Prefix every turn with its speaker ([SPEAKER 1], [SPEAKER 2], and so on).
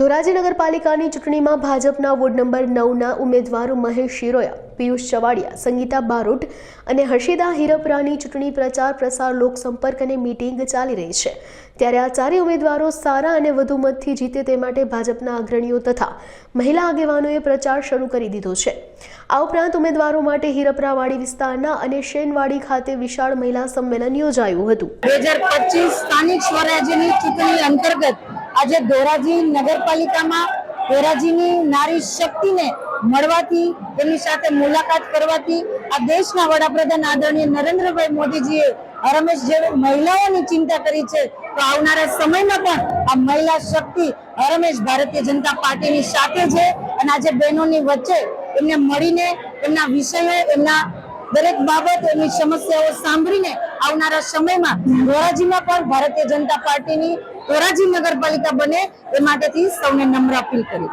[SPEAKER 1] ધોરાજી નગરપાલિકાની ચૂંટણીમાં ભાજપના વોર્ડ નંબર 9ના ઉમેદવારો મહેશ શિરોયા, પિયુષ ચવાડિયા, સંગીતા બારોટ અને હર્ષિદા હિરપરાની ચૂંટણી પ્રચાર પ્રસાર લોકસંપર્ક અને મીટિંગ ચાલી રહી છે। ત્યારે આ ચારેય ઉમેદવારો સારા અને વધુ મતથી જીતે તે માટે ભાજપના અગ્રણીઓ તથા મહિલા આગેવાનોએ પ્રચાર શરૂ કરી દીધો છે। આ ઉપરાંત ઉમેદવારો માટે હિરપરાવાડી વિસ્તારના અને શેનવાડી ખાતે વિશાળ મહિલા સંમેલન યોજાયું હતું।
[SPEAKER 2] 2025 સ્થાનિક સ્વરાજ્યની ચૂંટણી અંતર્ગત આજે ધોરાજી નગરપાલિકામાં ધોરાજીની નારી શક્તિને મળવાથી, તેમની સાથે મુલાકાત કરવાથી આ દેશના વડાપ્રધાન આદરણીય નરેન્દ્રભાઈ મોદીજીએ હરમેશ જે મહિલાઓની ચિંતા કરી છે, તો આવનારા સમયમાં પણ આ મહિલા શક્તિ હરમેશ ભારતીય જનતા પાર્ટીની સાથે છે અને આજે બહેનોની વચ્ચે એમને મળીને એમના વિષયો, એમના દરેક બાબત, એમની સમસ્યાઓ સાંભળીને આવનારા સમયમાં ધોરાજીમાં પણ ભારતીય જનતા પાર્ટીની ધોરાજી નગરપાલિકા બને એ માટેથી સૌને નમ્ર અપીલ કરી।